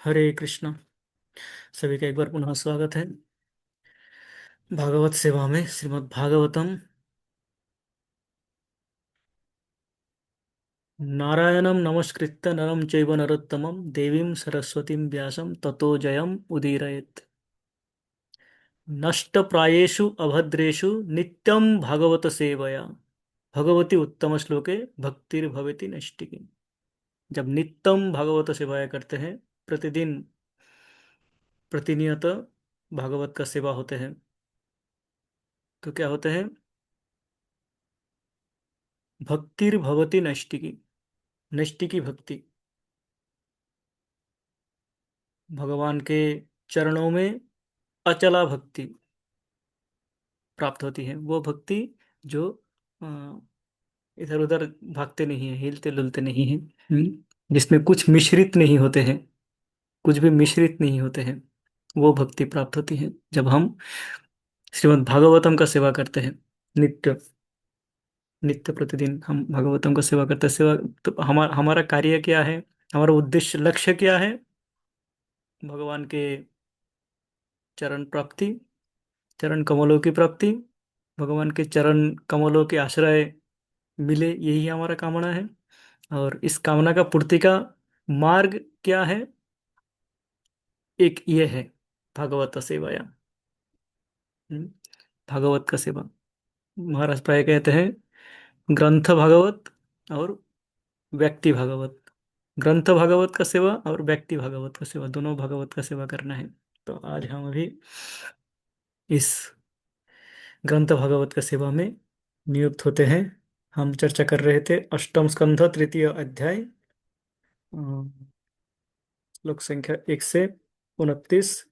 हरे कृष्णा। सभी का एक बार पुनः स्वागत है भागवत सेवा में। श्रीमद् भागवतम नारायणं नमस्कृत्य नरं चैव नरोत्तमं देवीं सरस्वतीं व्यासं ततो जयम् उदीरयेत्। नष्टप्रायेषु अभद्रेषु नित्यं भागवत सेवया भगवती उत्तम श्लोके भक्तिर्भवति नैष्टिकी। जब नित्यम भागवत सेवाया करते हैं, प्रतिदिन प्रतिनियत भागवत का सेवा होते हैं, तो क्या होते हैं? भक्तिर्भवति नैष्टिकी। नैष्टिकी भक्ति, भगवान के चरणों में अचला भक्ति प्राप्त होती है। वो भक्ति जो इधर उधर भागते नहीं है, हिलते डुलते नहीं है, जिसमें कुछ मिश्रित नहीं होते हैं, कुछ भी मिश्रित नहीं होते हैं। वो भक्ति प्राप्त होती है जब हम श्रीमद् भागवतम का सेवा करते हैं। नित्य नित्य प्रतिदिन हम भागवतम का सेवा करते हैं। सेवा तो हमारा हमारा कार्य क्या है? हमारा उद्देश्य लक्ष्य क्या है? भगवान के चरण प्राप्ति, चरण कमलों की प्राप्ति, भगवान के चरण कमलों के आश्रय मिले, यही हमारा कामना है। और इस कामना का पूर्ति का मार्ग क्या है? एक ये है, भागवत सेवाया। हम्म, भागवत का सेवा। महाराज प्राय कहते हैं ग्रंथ भागवत और व्यक्ति भागवत। ग्रंथ भागवत का सेवा और व्यक्ति भागवत का सेवा, दोनों भागवत का सेवा करना है। तो आज हम अभी इस ग्रंथ भागवत का सेवा में नियुक्त होते हैं। हम चर्चा कर रहे थे अष्टम स्कंध तृतीय अध्याय, श्लोक संख्या 1 से 29,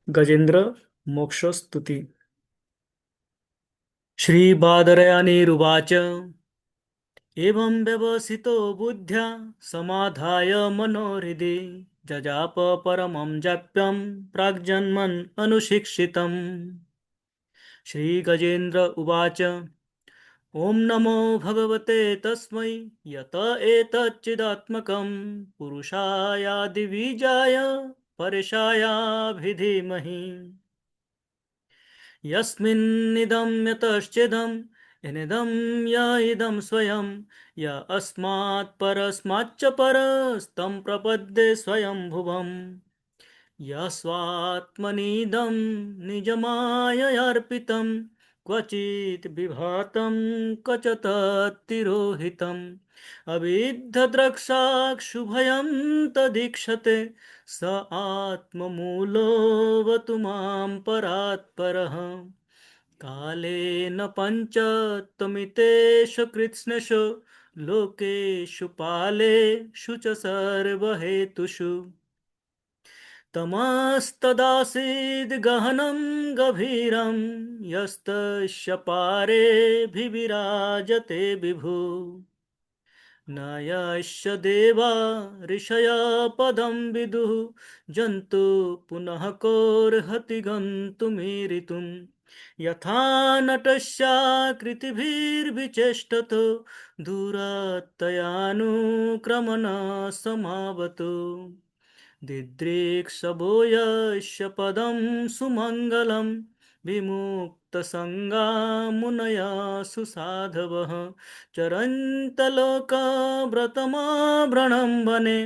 गजेंद्र मोक्ष स्तुति। श्री बादरायणीरुवाच एवं व्यवसितो बुद्ध्या समाधाय मनोहृदि जजाप परमं जाप्यं प्राग्जन्मन् अनुशिक्षितम्। श्री गजेन्द्र उवाच ॐ नमो भगवते तस्मै यत एतच्चिदात्मकं पुरुषायादिबीजाय परेशायाभिधीमहि। यस्मिन्निदं यतश्चेदं यनिदं य इदं स्वयं य अस्मात् परस्माच्च परस्तं प्रपद्ये स्वयंभुवम्। यस्वात्मनीदं निजमाययार्पितं क्वचित् विभातं क्वच तत्तिरोहितम् अविद्धद्रक्साक्षुभयं तदीक्षते स आत्ममूलोऽवतु मां परात्परः। कालेन पञ्चत्वमितेषु कृत्स्नेषु लोकेषु पालेषु च सर्वहेतुषु तमस्तदासीद् गहनं गभीरं यस्तस्य पारेऽभिविराजते विभु। न यस्य देवा ऋषयः पदं विदुः जन्तु पुनः कोऽर्हति गन्तुमीरितुम्। यथा नटस्याकृतिभिर्विचेष्टतो दूरतयानुक्रमण समावतु। दिदृक्षवो यस्य पदं सुमङ्गलं विमुक्तसङ्गा मुनयः सुसाधवः चरन्तलोकव्रतमाभ्रणं वने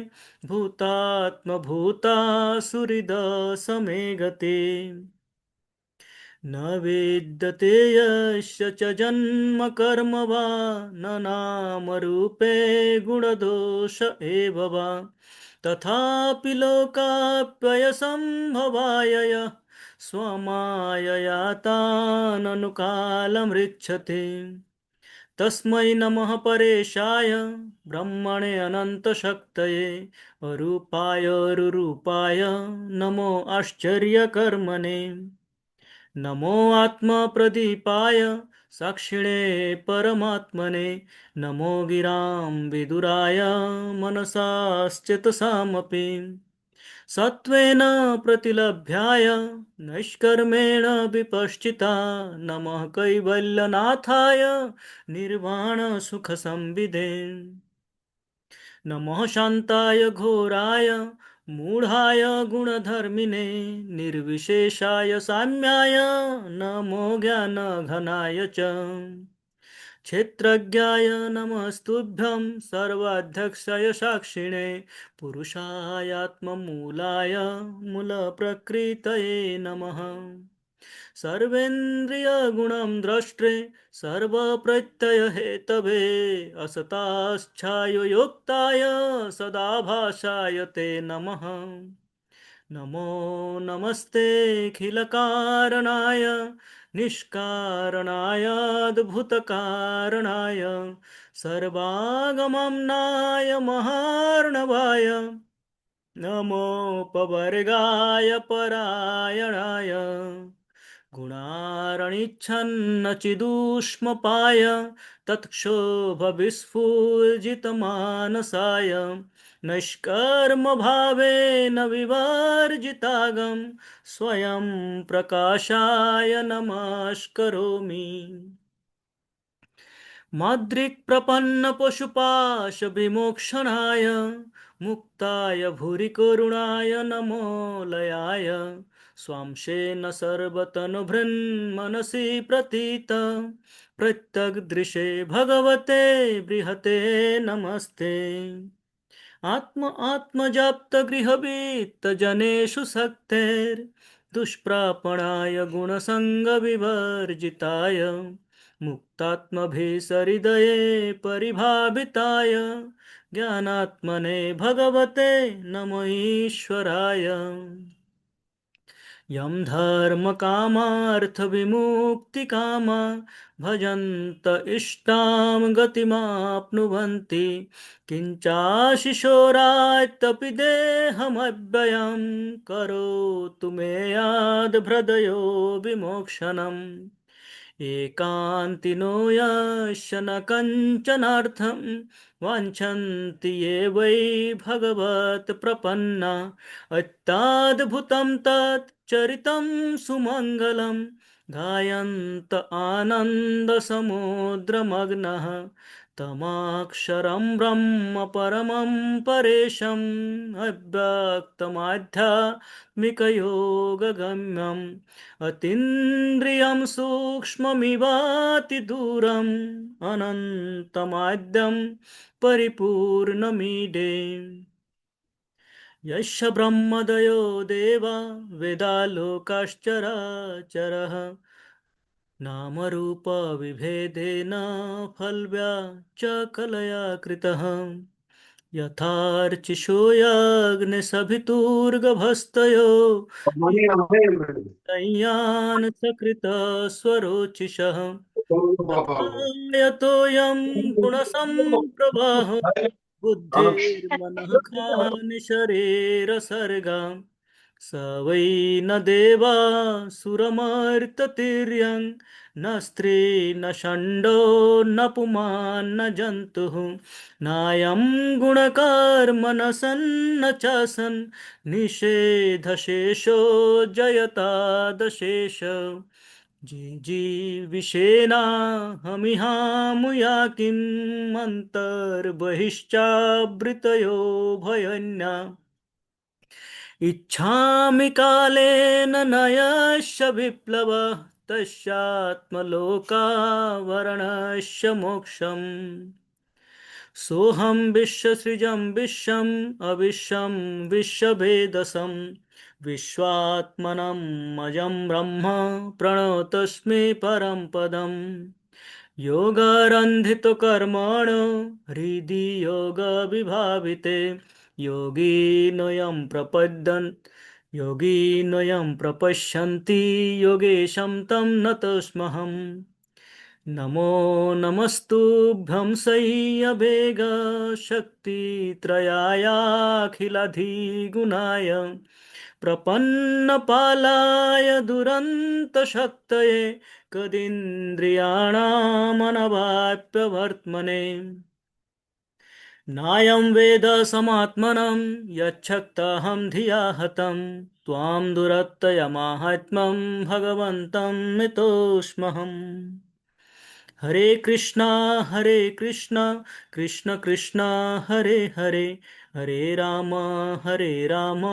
भूतात्मभूता सुहृदसमे गते। न विद्यते यस्य च जन्म कर्म वा न नामरूपे गुणदोष एव वा तथापि लोकाप्ययसम्भवाय यः स्वमायया ताननुकालमृच्छति। तस्मै नमः परेशाय ब्रह्मणे अनन्तशक्तये अरूपाय रुरूपाय नमो आश्चर्यकर्मणे। नमो आत्मप्रदीपाय साक्षिणे परमात्मने। नमो गिरां विदुराय मनसाश्चेतसामपि। सत्त्वेन प्रतिलभ्याय नैष्कर्मेण विपश्चिता नमः कैवल्यनाथाय निर्वाणसुखसंविदे। नमः शान्ताय घोराय मूढ़ाय गुणधर्मिने निर्विशेषाय साम्याय नमो ज्ञानघनाय च क्षेत्रज्ञाय नमस्तुभ्यं सर्वाध्यक्षाय साक्षिणे पुरुषायात्ममूलाय मूलप्रकृतये नमः सर्वेन्द्रियगुणं द्रष्टे सर्वप्रत्ययहेतवे असताच्छायुयुक्ताय सदाभासाय ते नमः नमो नमस्तेऽखिलकारणाय निष्कारणायाद्भुतकारणाय सर्वागमनाय महार्णवाय नमोपवर्गाय परायणाय गुणारणिच्छन्नचिदूष्मपाय तत्क्षोभविस्फुजितमानसाय नैष्कर्मभावेन विवर्जितागं स्वयं प्रकाशाय नमस्करोमि माद्रिक्प्रपन्नपशुपाशविमोक्षणाय मुक्ताय भूरिकरुणाय नमो लयाय स्वांशेन सर्वतनुभृन्मनसि प्रतीत प्रत्यग्दृशे भगवते बृहते नमस्ते आत्म आत्मजाप्तगृहवीत्तजनेषु शक्तेर्दुष्प्रापणाय गुणसङ्गविवर्जिताय मुक्तात्मभिसहृदये परिभाविताय ज्ञानात्मने भगवते नमो ईश्वराय यं धर्मकामार्थविमुक्तिकामा भजन्त इष्टां गतिमाप्नुवन्ति किञ्चाशिशोरायत्तपि देहमव्ययं करोतु मे याद्भृदयो विमोक्षणम् एकान्तिनो यस्य न कञ्चनार्थं वाञ्छन्ति ये वै भगवत्प्रपन्ना अत्याद्भुतं तत् चरितं सुमङ्गलं गायन्त आनन्दसमुद्रमग्नः तमाक्षरं ब्रह्म परमं परेशम् अव्यक्तमाध्यात्मिकयोगगम्यम् अतीन्द्रियं सूक्ष्ममिवातिदूरम् अनन्तमाद्यं परिपूर्णमीडे यस्य ब्रह्मदयो देवा वेदालोकाश्चराचरः नामरूपविभेदेन फलव्याचकलया कृतः यथार्चिषोऽग्निसभितुर्गभस्तयो संयान सकृत स्वरोचिषः तथा यतोऽयं गुणसम्प्रवाह बुद्धिर्मनः खानिशरेरसर्गा स वै न देवा सुरमर्ततिर्यं न स्त्री न षण्डो न पुमान् न जन्तुः नायं गुणकर्म न सन्न च सन् निषेधशेषो जयतादशेष जीविषेणाहमिहामुया किम् अन्तर्बहिश्चावृतयो भयन्या इच्छामि कालेन न यस्य विप्लवः तस्यात्मलोकावरणस्य मोक्षम् सोऽहं विश्वसृजं विश्वम् अविश्वं विश्ववेदसं विश्वात्मनं अजं ब्रह्म प्रणतोऽस्मि परं पदम् योगारन्धितकर्मणो हृदि योगविभाविते योगिनोऽयं प्रपश्यन्ति योगेशं तं नतोऽस्म्यहम् नमो नमस्तुभ्यं सह्यवेग शक्तित्रयायाखिलाधिगुणाय प्रपन्नपालाय दुरन्तशक्तये कदीन्द्रियाणामनवाप्यवर्त्मने नायं वेद समात्मनं यच्छक्तहं धिया हतं त्वां दुरत्ययमाहात्म्यं भगवन्तं मितोऽस्म्यहम् हरे कृष्णा कृष्ण कृष्ण हरे हरे हरे राम हरे राम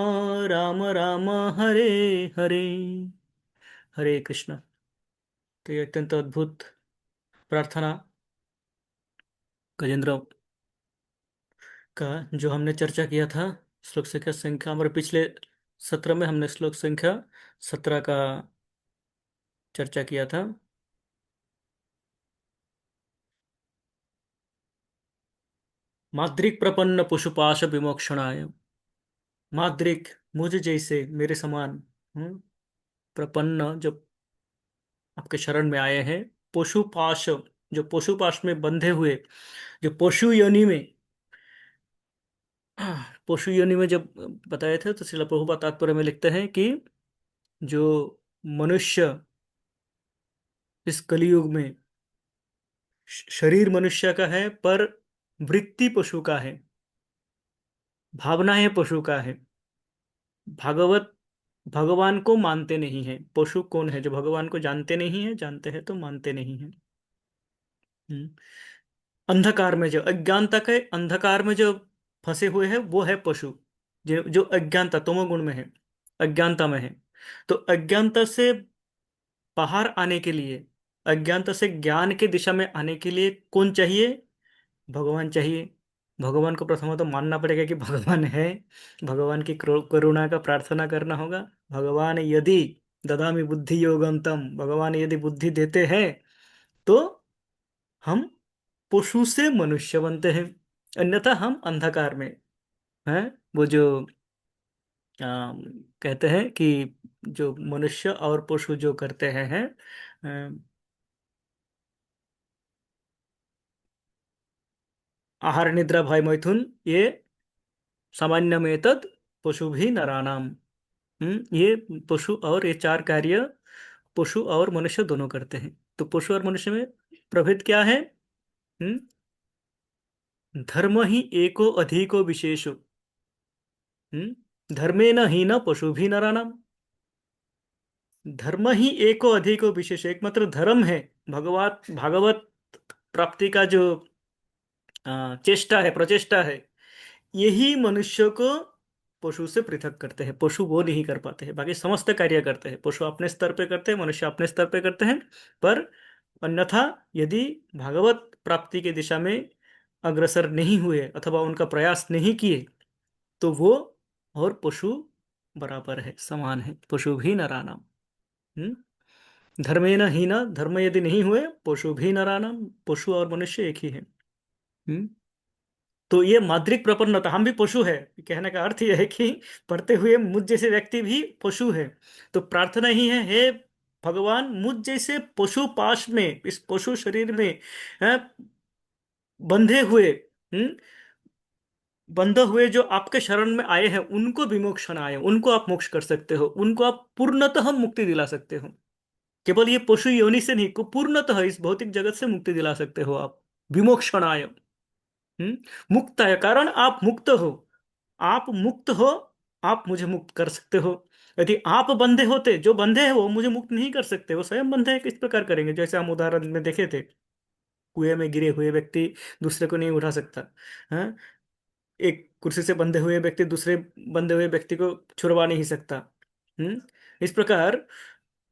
राम राम हरे हरे, हरे कृष्ण। तो ये अत्यंत अद्भुत प्रार्थना गजेंद्र का जो हमने चर्चा किया था, श्लोक संख्या हमारे पिछले सत्र में हमने श्लोक संख्या 17 का चर्चा किया था। माद्रिक प्रपन्न पशुपाश विमोक्षणाय। माद्रिक मुझ जैसे, मेरे समान, प्रपन्न जो आपके शरण में आए हैं, पशुपाश जो पशुपाश में बंधे हुए, जो पशु योनि में, पशु योनि में जब बताए थे तो श्रील प्रभुपाद तात्पर्य में लिखते हैं कि जो मनुष्य इस कलयुग में शरीर मनुष्य का है पर वृत्ति पशु का है, भावनाएं पशु का है। भागवत भगवान को मानते नहीं है। पशु कौन है? जो भगवान को जानते नहीं है, जानते हैं तो मानते नहीं है। हम्म। अंधकार में, जो अज्ञानता के अंधकार में जो फंसे हुए हैं, वो है पशु। जो जो अज्ञानता तमोगुण में है, अज्ञानता में है। तो अज्ञानता से बाहर आने के लिए, अज्ञानता से ज्ञान की दिशा में आने के लिए कौन चाहिए? भगवान चाहिए। भगवान को प्रथम तो मानना पड़ेगा कि भगवान है। भगवान की करुणा का प्रार्थना करना होगा। भगवान यदि ददामि बुद्धि योगम तम, भगवान यदि बुद्धि देते हैं तो हम पशु से मनुष्य बनते हैं, अन्यथा हम अंधकार में हैं। वो जो कहते हैं कि जो मनुष्य और पशु जो करते हैं, आहार निद्रा भय मैथुन, ये सामान्य में तद पशु भी नरानाम। ये पशु और ये चार कार्य पशु और मनुष्य दोनों करते हैं। तो पशु और मनुष्य में प्रभेद क्या है? हम्म धर्म ही एको अधिको विशेषो। धर्मेन हीन पशु भी नरानाम। धर्म ही एको अधिको विशेष, एकमात्र धर्म है भगवत भागवत प्राप्ति का जो चेष्टा है, प्रचेष्टा है, यही मनुष्य को पशु से पृथक करते हैं। पशु वो नहीं कर पाते हैं, बाकी समस्त कार्य करते हैं। पशु अपने स्तर पे करते हैं, मनुष्य अपने स्तर पे करते हैं। पर अन्यथा यदि भागवत प्राप्ति की दिशा में अग्रसर नहीं हुए अथवा उनका प्रयास नहीं किए तो वो और पशु बराबर है, समान है। पशु भी नरानाम। हम्म धर्मेण हीन, धर्म यदि नहीं हुए पशु भी नरानाम, पशु और मनुष्य एक ही है। हम्म तो ये माद्रिक प्रपन्नता, हम भी पशु है। कहने का अर्थ यह है कि पढ़ते हुए मुझ जैसे व्यक्ति भी पशु है। तो प्रार्थना ही है, हे भगवान, मुझ जैसे पशु पाश में, इस पशु शरीर में हैं, बंधे हुए, हम्म बंधे हुए जो आपके शरण में आए हैं, उनको विमोक्षण आए, उनको आप मोक्ष कर सकते हो, उनको आप पूर्णतः मुक्ति दिला सकते हो। केवल ये पशु योनि से नहीं, को पूर्णतः इस भौतिक जगत से मुक्ति दिला सकते हो आप। विमोक्षण आय। मुक्त है, कारण आप मुक्त हो। आप मुक्त हो, आप मुझे मुक्त कर सकते हो। यदि आप बंधे होते, जो बंधे हैं वो मुझे मुक्त नहीं कर सकते, वो स्वयं बंधे हैं, किस प्रकार करेंगे? जैसे हम उदाहरण में देखे थे, कुएं में गिरे हुए व्यक्ति दूसरे को नहीं उठा सकता। हाँ, एक कुर्सी से बंधे हुए व्यक्ति दूसरे बंधे हुए व्यक्ति को छुड़वा नहीं सकता। हम्म इस प्रकार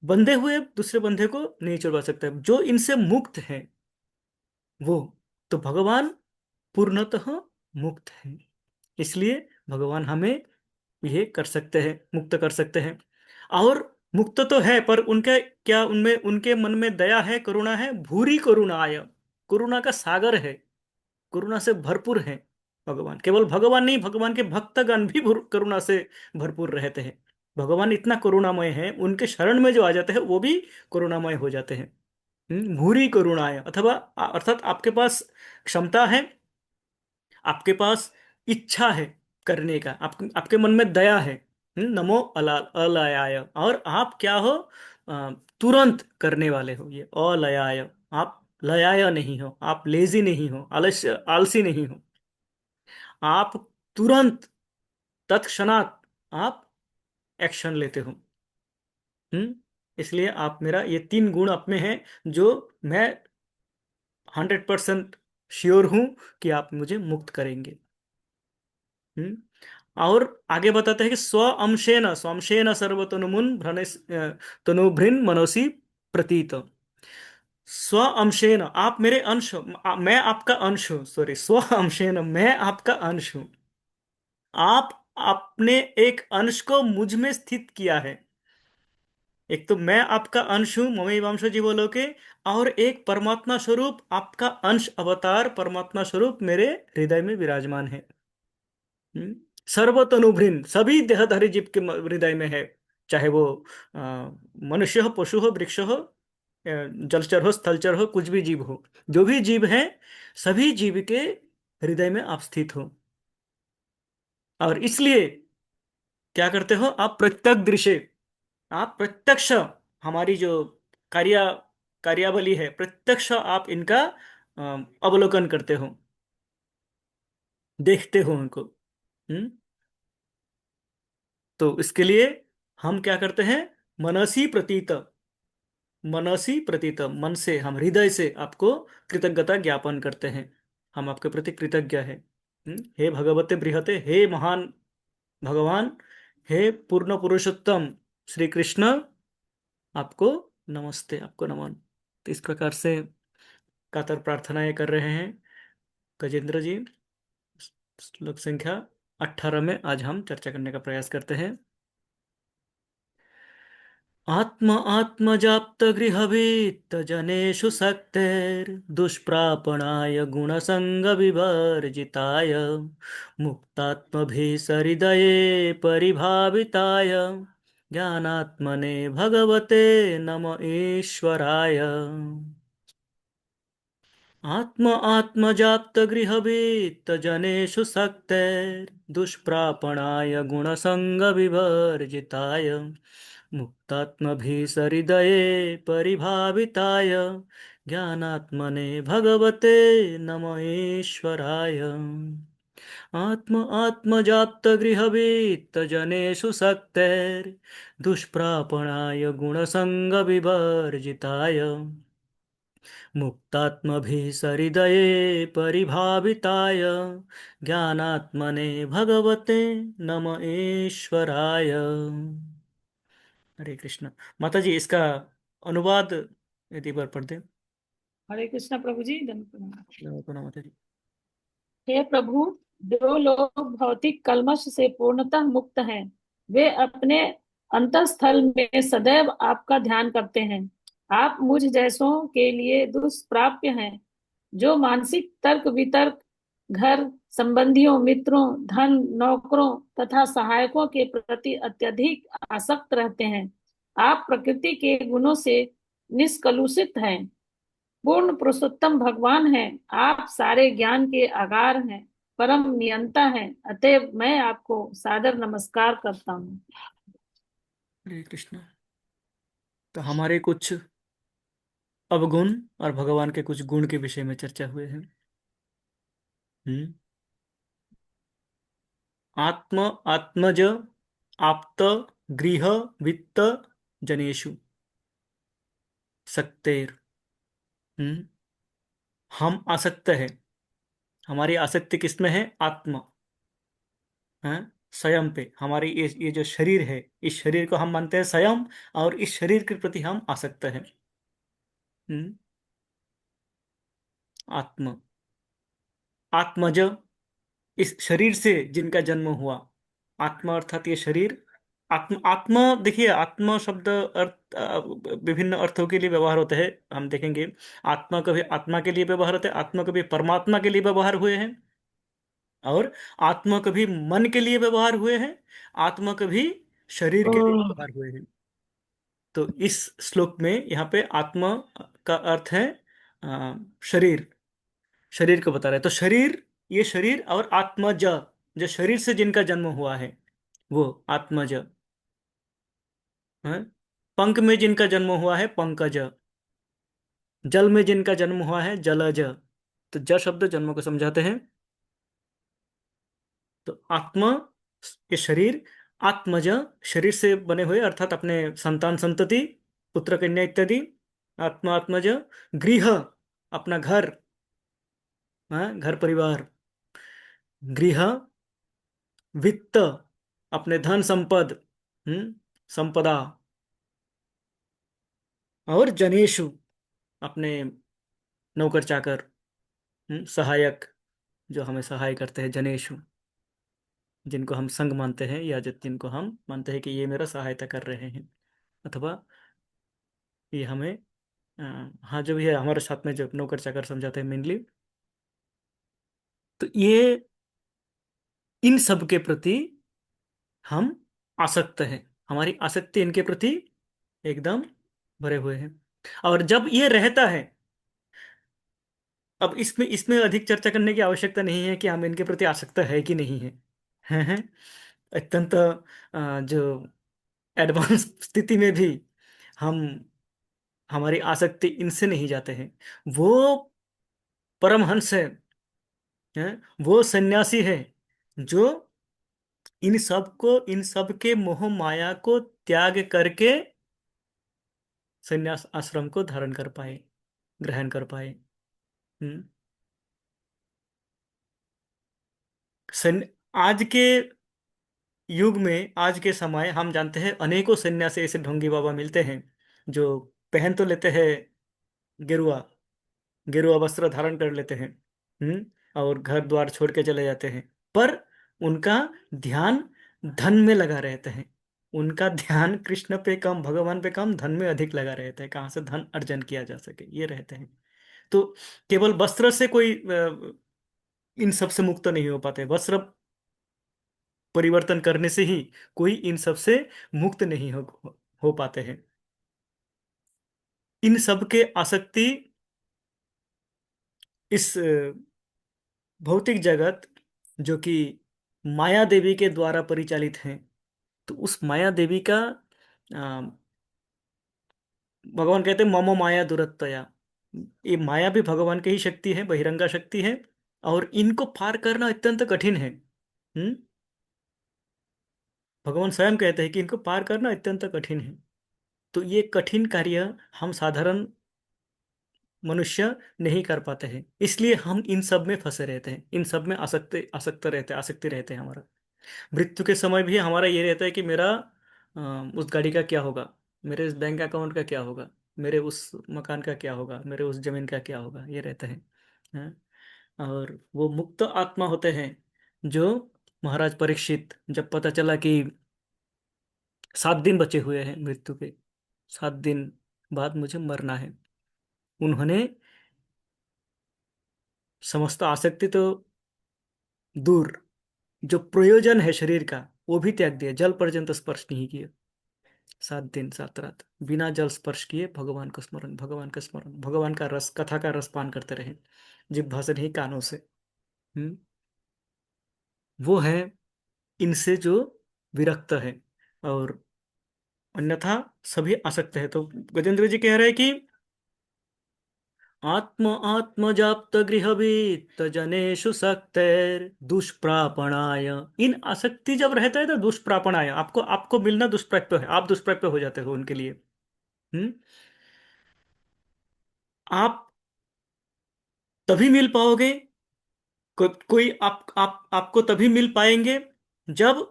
बंधे हुए दूसरे बंधे को नहीं छुड़वा सकता। जो इनसे मुक्त है वो, तो भगवान पूर्णतः मुक्त है। इसलिए भगवान हमें ये कर सकते हैं, मुक्त कर सकते हैं। और मुक्त तो है, पर उनके क्या, उनमें उनके मन में दया है, करुणा है, भूरी करुणा आय, करुणा का सागर है, करुणा से भरपूर है। भगवान केवल भगवान नहीं, भगवान के भक्तगण भी करुणा से भरपूर रहते हैं। भगवान इतना करुणामय है, उनके शरण में जो आ जाते हैं वो भी करुणामय हो जाते हैं। भूरी करुणाय, अथवा अर्थात आपके पास क्षमता है, आपके पास इच्छा है करने का, आपके मन में दया है। नमो अलयाय, और आप क्या हो? अ, तुरंत करने वाले हो, ये अलयाय। आप लयाय नहीं हो, आप लेजी नहीं हो, आलस्य आलसी नहीं हो। आप तुरंत, तत्क्षणात आप एक्शन लेते हो। हम्म इसलिए आप मेरा, ये तीन गुण आप में हैं, जो मैं 100% श्योर हूं कि आप मुझे मुक्त करेंगे। हम्म। और आगे बताते हैं कि स्व अंशेन स्वांशेन सर्वतनुमुन भ्रणे तनुभृन मनोसी प्रतीत। स्व अंशेन आप मेरे अंश हो, मैं आपका अंश हूं, सॉरी, स्व अंशेन मैं आपका अंश हूं। आप अपने एक अंश को मुझ में स्थित किया है। एक तो मैं आपका अंश हूं, ममैव अंशो जीवलोके, और एक परमात्मा स्वरूप आपका अंश अवतार परमात्मा स्वरूप मेरे हृदय में विराजमान है। हम्म? सर्वतनुभृन सभी देहधारी जीव के हृदय में है। चाहे वो अ, मनुष्य हो, पशु हो, वृक्ष हो, जलचर हो, स्थलचर हो, कुछ भी जीव हो, जो भी जीव है, सभी जीव के हृदय में आप स्थित हो। और इसलिए क्या करते हो आप? प्रत्यक्ष दृश्य, आप प्रत्यक्ष हमारी जो कार्य कार्यावली है, प्रत्यक्ष आप इनका अवलोकन करते हो, देखते हो उनको। हम्म। तो इसके लिए हम क्या करते हैं? मनसी प्रतीत, मनसी प्रतीत, मन से, हम हृदय से आपको कृतज्ञता ज्ञापन करते हैं। हम आपके प्रति कृतज्ञ हैं। हे भगवते बृहते, हे महान भगवान, हे पूर्ण पुरुषोत्तम श्री कृष्ण, आपको नमस्ते, आपको नमन। तो इस प्रकार से कातर प्रार्थनाएं कर रहे हैं गजेंद्र जी। श्लोक संख्या 18 में आज हम चर्चा करने का प्रयास करते हैं। आत्म आत्मजाप्त गृहभीत जनेषु शक्तेर्दुष्प्रापणाय गुणसंग विवर्जिताय मुक्तात्मभिः सहृदये परिभाविताय ज्ञानात्मने भगवते नम ईश्वराय। आत्म आत्मजाप्त गृहभीत जनेषु शक्तेर्दुष्प्रापणाय गुणसंग विवर्जिताय मुक्तात्मभिः सहृदये परिभाविताय ज्ञानात्मने भगवते नम ईश्वराय। आत्म आत्मजाप्त गृहभीत जनेषु शक्तेर्दुष्प्रापणाय गुणसंग विवर्जिताय मुक्तात्मभिः सहृदये परिभाविताय ज्ञानात्मने भगवते नम ईश्वराय। हरे कृष्ण। माता जी, इसका अनुवाद यदि बार पढ़ दें। हरे कृष्ण प्रभु जी, धन्य प्रणाम। प्रणाम माता जी। हे प्रभु, जो लोग भौतिक कल्मश से पूर्णतः मुक्त हैं, वे अपने अंतःस्थल में सदैव आपका ध्यान करते हैं। आप मुझ जैसों के लिए दुष्प्राप्य हैं, जो मानसिक तर्क वितर्क, घर संबंधियों, मित्रों, धन, नौकरों तथा सहायकों के प्रति अत्यधिक आसक्त रहते हैं। आप प्रकृति के गुणों से निष्कलुषित हैं, पूर्ण पुरुषोत्तम भगवान हैं। आप सारे ज्ञान के आगार हैं, परम नियंता हैं। अतएव मैं आपको सादर नमस्कार करता हूँ। हरे कृष्ण। तो हमारे कुछ अवगुण और भगवान के कुछ गुण के विषय में चर्चा हुए हैं। हम्म। आत्म आत्मज आप्त गृह वित्त जनेषु सक्तेर। हम्म। हम आसक्त है, हमारी आसक्ति किसमें है? आत्मा है, स्वयं पे। हमारी ये जो शरीर है, इस शरीर को हम मानते हैं स्वयं, और इस शरीर के प्रति हम आसक्त हैं। हम्म। आत्म आत्मज, इस शरीर से जिनका जन्म हुआ। आत्मा अर्थात ये शरीर। आत्म आत्मा, देखिए, आत्मा शब्द अर्थ विभिन्न अर्थों के लिए व्यवहार होते हैं, हम देखेंगे। आत्मा कभी आत्मा के लिए व्यवहार होते हैं, आत्मा कभी परमात्मा के लिए व्यवहार हुए हैं, और आत्मा कभी मन के लिए व्यवहार हुए हैं, आत्मा कभी शरीर के लिए व्यवहार हुए हैं। तो इस श्लोक में यहाँ पे आत्मा का अर्थ है अ, शरीर, शरीर को बता रहा है। तो शरीर, ये शरीर, और आत्मज, जो शरीर से जिनका जन्म हुआ है, वो आत्मज है। पंख में जिनका जन्म हुआ है पंकज, जल में जिनका जन्म हुआ है जलज। तो ज शब्द जन्म को समझाते हैं। तो आत्मा, ये शरीर, आत्मज, शरीर से बने हुए, अर्थात अपने संतान संतति, पुत्र कन्या इत्यादि। आत्मा आत्मज, गृह, अपना घर, हाँ, घर परिवार, गृह, वित्त, अपने धन संपद, संपदा, और जनेशु, अपने नौकर चाकर, सहायक, जो हमें सहाय करते हैं, जनेशु, जिनको हम संग मानते हैं, या जिनको हम मानते हैं कि ये मेरा सहायता कर रहे हैं, अथवा ये हमें हाँ, जो भी है हमारे साथ में जो नौकर चाकर समझाते हैं मेनली, तो ये इन सब के प्रति हम आसक्त हैं, हमारी आसक्ति इनके प्रति एकदम भरे हुए हैं। और जब ये रहता है, अब इसमें इसमें अधिक चर्चा करने की आवश्यकता नहीं है कि हम इनके प्रति आसक्त है कि नहीं है, हैं। अत्यंत जो एडवांस स्थिति में भी हम, हमारी आसक्ति इनसे नहीं जाते हैं। वो परमहंस है, हैं? वो सन्यासी है जो इन सब को, इन सब के मोह माया को त्याग करके सन्यास आश्रम को धारण कर पाए, ग्रहण कर पाए। हम्म सन आज के युग में, आज के समय, हम जानते हैं अनेकों सन्यासी ऐसे ढोंगी बाबा मिलते हैं जो पहन तो लेते हैं गेरुआ, गेरुआ वस्त्र धारण कर लेते हैं, और घर द्वार छोड़ के चले जाते हैं, पर उनका ध्यान धन में लगा रहते हैं। उनका ध्यान कृष्ण पे कम, भगवान पे कम, धन में अधिक लगा रहता है, कहाँ से धन अर्जन किया जा सके, ये रहते हैं। तो केवल वस्त्र से कोई इन सब से मुक्त नहीं हो पाते, वस्त्र परिवर्तन करने से ही कोई इन सब से मुक्त नहीं हो पाते हैं। इन सब के आसक्ति इस भौतिक जगत, जो कि माया देवी के द्वारा परिचालित है, तो उस माया देवी का अ, भगवान कहते हैं मम माया दुरत्तया, ये माया भी भगवान की ही शक्ति है, बहिरंगा शक्ति है, और इनको पार करना अत्यंत कठिन है। भगवान स्वयं कहते हैं कि इनको पार करना अत्यंत कठिन है। तो ये कठिन कार्य हम साधारण मनुष्य नहीं कर पाते हैं, इसलिए हम इन सब में फंसे रहते हैं, इन सब में आसक्त आसक्त रहते हैं, आसक्ति रहते हैं हमारा। मृत्यु के समय भी हमारा ये रहता है कि मेरा उस गाड़ी का क्या होगा, मेरे इस बैंक अकाउंट का क्या होगा, मेरे उस मकान का क्या होगा, मेरे उस जमीन का क्या होगा, ये रहता है। हाँ? और वो मुक्त आत्मा होते हैं जो, महाराज परीक्षित, जब पता चला कि 7 दिन बचे हुए हैं मृत्यु के, 7 दिन बाद मुझे मरना है, उन्होंने समस्त आसक्ति तो दूर, जो प्रयोजन है शरीर का वो भी त्याग दिया, जल पर्यंत स्पर्श नहीं किए, 7 दिन 7 रात बिना जल स्पर्श किए भगवान का स्मरण, भगवान का स्मरण, भगवान का रस, कथा का रस पान करते रहे, जिह्वा से नहीं, कानों से। हम्म वो है इनसे जो विरक्त है, और अन्यथा सभी आसक्त है। तो गजेंद्र जी कह रहे हैं कि आत्म आत्मजाप्त गृहवीत जनेषु सक्तैर दुष्प्रापणाय, इन आसक्ति जब रहता है तो दुष्प्रापणाय, आपको आपको मिलना दुष्प्राप्य है, आप दुष्प्राप्य हो जाते हो उनके लिए। हम्म आप तभी मिल पाओगे, कोई आपको तभी मिल पाएंगे जब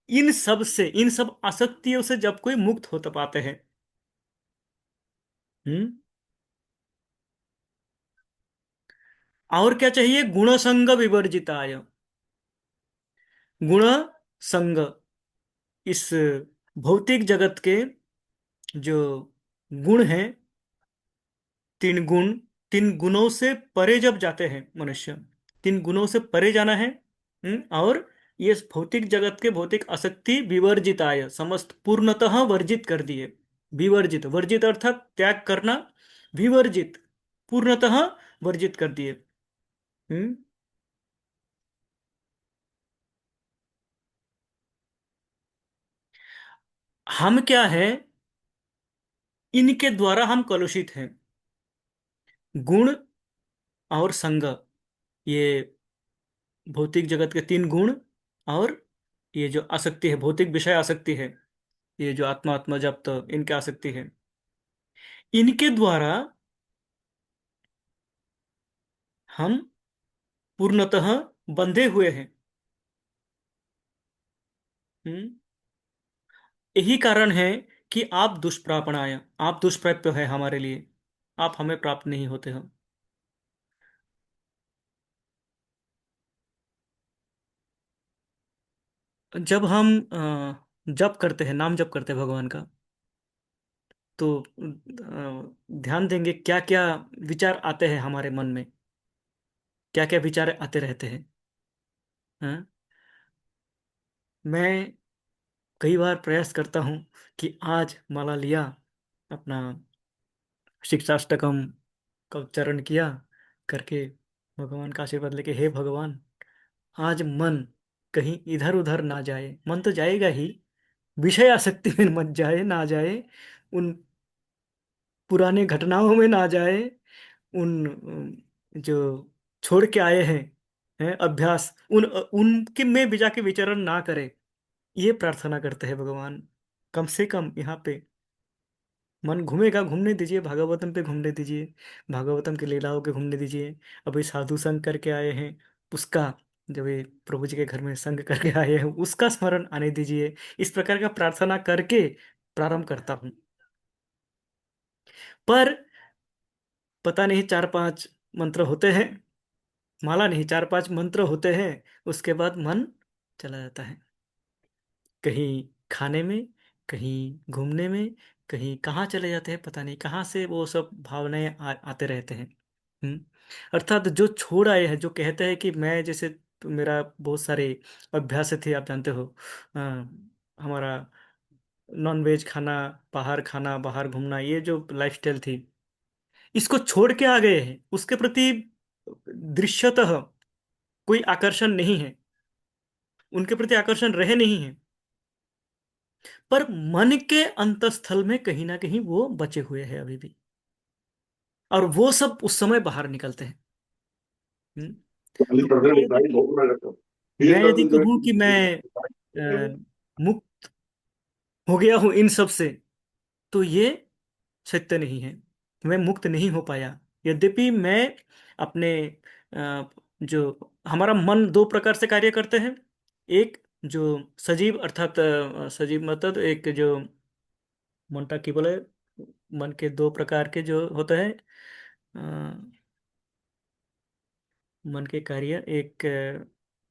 इन सब से, इन सब आसक्तियों से जब कोई मुक्त हो पाते हैं। हम्म और क्या चाहिए, गुण संग विवर्जिताय, गुण संग, इस भौतिक जगत के जो गुण हैं, 3 गुण, 3 गुणों से परे जब जाते हैं मनुष्य, 3 गुणों से परे जाना है। और ये भौतिक जगत के भौतिक आसक्ति विवर्जिताय, समस्त पूर्णतः वर्जित कर दिए। विवर्जित, वर्जित अर्थात त्याग करना, विवर्जित पूर्णतः वर्जित कर दिए। हम्म हम क्या है, इनके द्वारा हम कलुषित हैं, गुण और संग, ये भौतिक जगत के 3 गुण, और ये जो आसक्ति है, भौतिक विषय आसक्ति है, ये जो आत्मा आत्मा जप्त, इनके आसक्ति है, इनके द्वारा हम पूर्णतः बंधे हुए हैं। हम्म, यही कारण है कि आप दुष्प्रापणाय, आप दुष्प्राप्य है हमारे लिए, आप हमें प्राप्त नहीं होते हो। जब हम जप करते हैं, नाम जप करते हैं भगवान का, तो ध्यान देंगे क्या क्या विचार आते हैं हमारे मन में, क्या क्या विचार आते रहते हैं। हाँ? मैं कई बार प्रयास करता हूँ कि आज माला लिया, अपना शिक्षाष्टकम का उच्चारण किया करके, भगवान का आशीर्वाद लेके, हे भगवान, आज मन कहीं इधर उधर ना जाए, मन तो जाएगा ही, विषय आसक्ति में मत जाए, ना जाए, उन पुराने घटनाओं में ना जाए, उन जो छोड़ के आए हैं अभ्यास, उनके में भी जाके विचरण ना करे। ये प्रार्थना करते हैं भगवान, कम से कम यहाँ पे मन घूमेगा, घूमने दीजिए, भागवतम पे घूमने दीजिए, भागवतम की लीलाओं के घूमने दीजिए। अभी साधु संग करके आए हैं, उसका, जब ये प्रभु जी के घर में संग करके आए हैं, उसका स्मरण आने दीजिए। इस प्रकार का प्रार्थना करके प्रारंभ करता हूँ। पर पता नहीं, 4-5 मंत्र होते हैं, माला नहीं, 4-5 मंत्र होते हैं, उसके बाद मन चला जाता है, कहीं खाने में, कहीं घूमने में, कहीं कहाँ चले जाते हैं, पता नहीं कहाँ से वो सब भावनाएं आते रहते हैं। हम्म। अर्थात जो छोड़ आए हैं, जो कहते हैं कि मैं जैसे, तो मेरा बहुत सारे अभ्यास थे, आप जानते हो, हमारा नॉन वेज खाना, बाहर खाना, बाहर घूमना, ये जो लाइफस्टाइल थी, इसको छोड़ के आ गए हैं, उसके प्रति दृश्यतः कोई आकर्षण नहीं है, उनके प्रति आकर्षण रहे नहीं है, पर मन के अंतस्थल में कहीं ना कहीं वो बचे हुए हैं अभी भी, और वो सब उस समय बाहर निकलते हैं। हम्म। मैं यदि मैं यदि कहूं कि मैं मुक्त हो गया हूं इन सब से, तो ये सत्य नहीं है, मैं मुक्त नहीं हो पाया। यद्यपि मैं अपने जो हमारा मन दो प्रकार से कार्य करते हैं, एक जो सजीव, अर्थात सजीव मतलब एक जो मोंटा की बोले, मन के दो प्रकार के जो होते हैं, अ, मन के कार्य, एक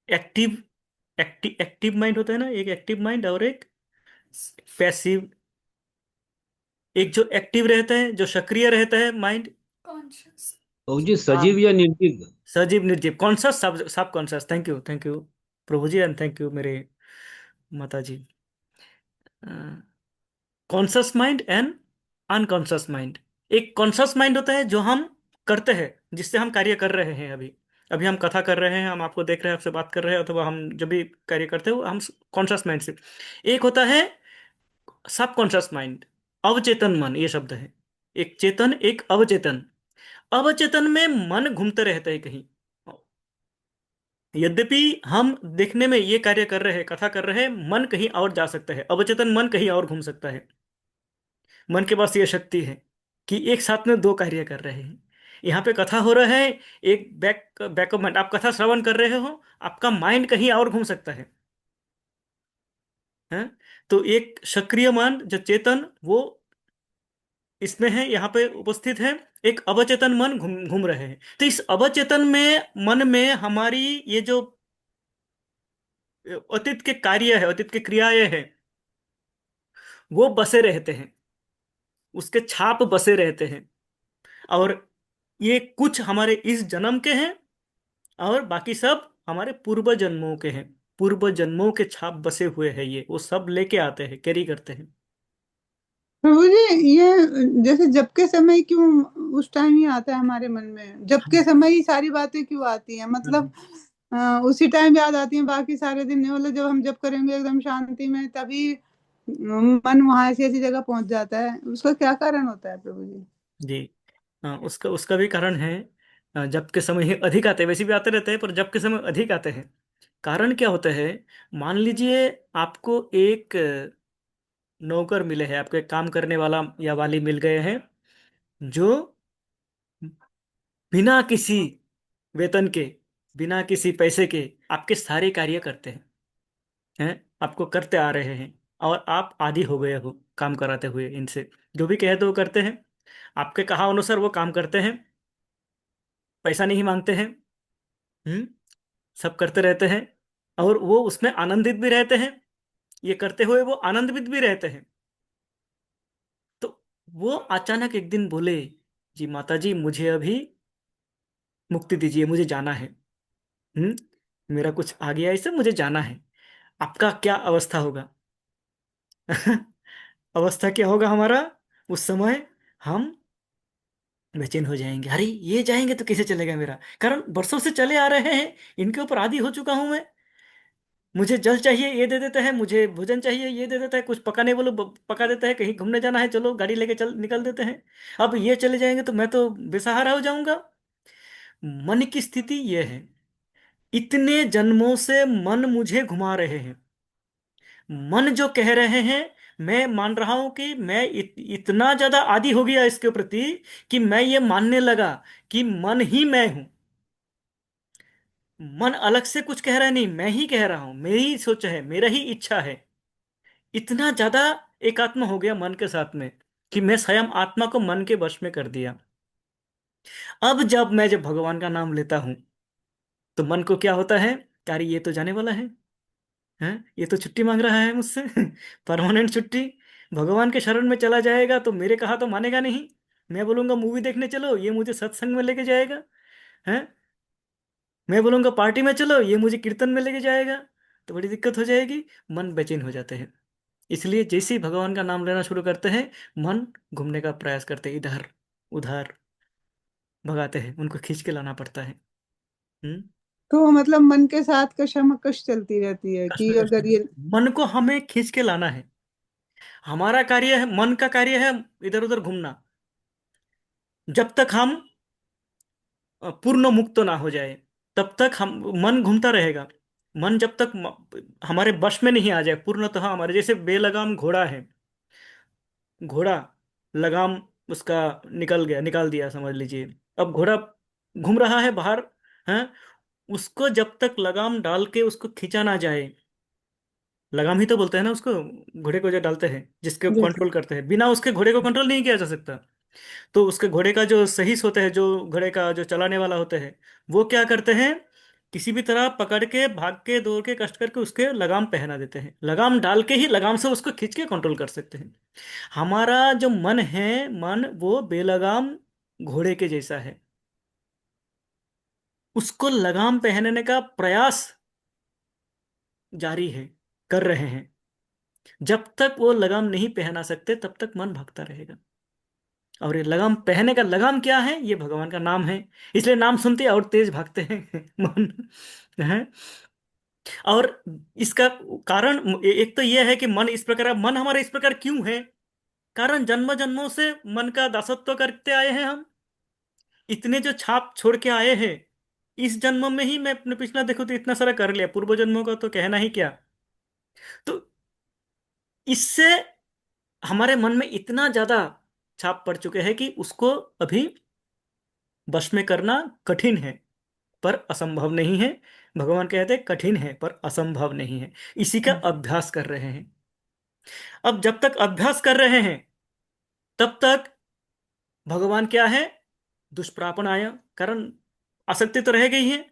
एक्टिव, एक्टिव माइंड होता है ना, एक एक्टिव माइंड और एक पैसिव। एक जो एक्टिव रहता है, जो सक्रिय रहता है माइंड, कॉन्शियस। प्रभु जी, हाँ, सजीव या निर्जीव? सजीव निर्जीव, कॉन्शियस, सब सब conscious. Thank you, thank you प्रभु जी, एंड थैंक यू मेरे माता जी। Conscious mind and unconscious mind. एक कॉन्शियस माइंड होता है जो हम करते हैं, जिससे हम कार्य कर रहे हैं, अभी अभी हम कथा कर रहे हैं, हम आपको देख रहे हैं, आपसे बात कर रहे हैं, अथवा हम जब भी कार्य करते हैं, वो हम कॉन्शियस माइंड से। एक होता है सब कॉन्शियस माइंड, अवचेतन मन, ये शब्द है, एक चेतन, एक अवचेतन। अवचेतन में मन घूमते रहते हैं कहीं, यद्यपि हम देखने में ये कार्य कर रहे हैं, कथा कर रहे हैं, मन कहीं और जा सकता है, अवचेतन मन कहीं और घूम सकता है। मन के पास ये शक्ति है कि एक साथ में दो कार्य कर रहे हैं। यहाँ पे कथा हो रहा है, एक बैकअप माइंड, आप कथा श्रवण कर रहे हो, आपका माइंड कहीं और घूम सकता है। तो एक सक्रिय मन, जो चेतन, वो इसमें है, यहाँ पे उपस्थित है। एक अवचेतन मन घूम घूम रहे हैं, तो इस अवचेतन में, मन में हमारी ये जो अतीत के कार्य है, अतीत के क्रियाएं हैं, वो बसे रहते हैं, उसके छाप बसे रहते हैं। और ये कुछ हमारे इस जन्म के हैं, और बाकी सब हमारे पूर्व जन्मों के हैं। पूर्व जन्मों के छाप बसे हुए हैं, ये वो सब लेके आते हैं, कैरी करते हैं। प्रभु जी, ये जैसे जब के समय क्यों उस टाइम ही आता है हमारे मन में, जब के हाँ, समय ही सारी बातें क्यों आती हैं, मतलब हाँ, उसी टाइम याद आती हैं, बाकी सारे दिन नहीं, मतलब जब हम जब करेंगे एकदम शांति में, तभी मन वहां ऐसी ऐसी जगह पहुंच जाता है, उसका क्या कारण होता है प्रभु जी? जी। हाँ, उसका उसका भी कारण है। जब के समय ही अधिक आते हैं, वैसे भी आते रहते हैं, पर जब के समय अधिक आते हैं। कारण क्या होता है? मान लीजिए आपको एक नौकर मिले हैं, आपको एक काम करने वाला या वाली मिल गए हैं, जो बिना किसी वेतन के, बिना किसी पैसे के आपके सारे कार्य करते हैं। हैं, आपको करते आ रहे हैं, और आप आदी हो गए हो काम कराते हुए इनसे। जो भी कहे तो वो करते हैं, आपके कहा अनुसार वो काम करते हैं, पैसा नहीं मांगते हैं। हम्म। सब करते रहते हैं, और वो उसमें आनंदित भी रहते हैं। ये करते हुए वो आनंदित भी रहते हैं। तो वो अचानक एक दिन बोले, जी माता जी, मुझे अभी मुक्ति दीजिए, मुझे जाना है। मेरा कुछ आ गया इससे, मुझे जाना है। आपका क्या अवस्था होगा? अवस्था क्या होगा हमारा उस समय? हम बेचैन हो जाएंगे, अरे ये जाएंगे तो कैसे चलेगा मेरा, कारण बरसों से चले आ रहे हैं, इनके ऊपर आदी हो चुका हूं मैं। मुझे जल चाहिए, ये दे देते हैं, मुझे भोजन चाहिए, ये दे देता है, कुछ पकाने बोलो पका देता है, कहीं घूमने जाना है, चलो गाड़ी लेके चल निकल देते हैं। अब ये चले जाएंगे तो मैं तो बेसहारा हो जाऊंगा। मन की स्थिति ये है, इतने जन्मों से मन मुझे घुमा रहे हैं। मन जो कह रहे हैं, मैं मान रहा हूं कि मैं इतना ज्यादा आदी हो गया इसके प्रति, कि मैं ये मानने लगा कि मन ही मैं हूं। मन अलग से कुछ कह रहा है नहीं, मैं ही कह रहा हूं, मेरी ही सोच है, मेरा ही इच्छा है। इतना ज्यादा एकात्म हो गया मन के साथ में, कि मैं स्वयं आत्मा को मन के वश में कर दिया। अब जब भगवान का नाम लेता हूं, तो मन को क्या होता है, कि अरे ये तो जाने वाला है। हैं, ये तो छुट्टी मांग रहा है मुझसे। परमानेंट छुट्टी। भगवान के शरण में चला जाएगा तो मेरे कहा तो मानेगा नहीं। मैं बोलूंगा मूवी देखने चलो, ये मुझे सत्संग में लेके जाएगा। हैं, मैं बोलूंगा पार्टी में चलो, ये मुझे कीर्तन में लेके जाएगा। तो बड़ी दिक्कत हो जाएगी। मन बेचैन हो जाते हैं। इसलिए जैसे ही भगवान का नाम लेना शुरू करते हैं, मन घूमने का प्रयास करते हैं, इधर उधर भगाते हैं, उनको खींच के लाना पड़ता है। हम्म। तो मतलब मन के साथ कशमकश चलती रहती है कि कश्मकश अगर नहीं, ये। मन को हमें खींच के लाना है। हमारा कार्य है, मन का कार्य है इधर उधर घूमना। जब तक हम पूर्ण मुक्त ना हो जाए, तब तक हम, मन घूमता रहेगा। मन जब तक हमारे वश में नहीं आ जाए पूर्णतः, हमारे जैसे बेलगाम घोड़ा है। घोड़ा, लगाम उसका निकल गया, निकाल दिया समझ लीजिए। अब घोड़ा घूम रहा है बाहर। हैं, उसको जब तक लगाम डाल के उसको खींचा ना जाए, लगाम ही तो बोलते हैं ना उसको, घोड़े को जो डालते हैं, जिसके जैसे। कंट्रोल करते हैं, बिना उसके घोड़े को कंट्रोल नहीं किया जा सकता। तो उसके घोड़े का जो सही होते हैं, जो घोड़े का जो चलाने वाला होते हैं, वो क्या करते हैं, किसी भी तरह पकड़ के, भाग के, दौड़ के, कष्ट करके उसके लगाम पहना देते हैं। लगाम डाल के ही लगाम से उसको खींच के कंट्रोल कर सकते हैं। हमारा जो मन है, मन वो बेलगाम घोड़े के जैसा है। उसको लगाम पहनने का प्रयास जारी है, कर रहे हैं। जब तक वो लगाम नहीं पहना सकते, तब तक मन भागता रहेगा। और ये लगाम पहनने का, लगाम क्या है, ये भगवान का नाम है। इसलिए नाम सुनते ही और तेज भागते हैं मन है। और इसका कारण एक तो यह है कि मन इस प्रकार, मन हमारा इस प्रकार क्यों है, कारण जन्म जन्मों से मन का दासत्व करते आए हैं हम। इतने जो छाप छोड़ के आए हैं, इस जन्म में ही मैं अपने पिछला देखो तो इतना सारा कर लिया, पूर्व जन्मों का तो कहना ही क्या। तो इससे हमारे मन में इतना ज्यादा छाप पड़ चुके हैं कि उसको अभी वश में करना कठिन है, पर असंभव नहीं है। भगवान कहते हैं कठिन है पर असंभव नहीं है। इसी का अभ्यास कर रहे हैं। अब जब तक अभ्यास कर रहे हैं, तब तक भगवान क्या है, दुष्प्रापनाय, कारण आसक्ति तो रह गई है।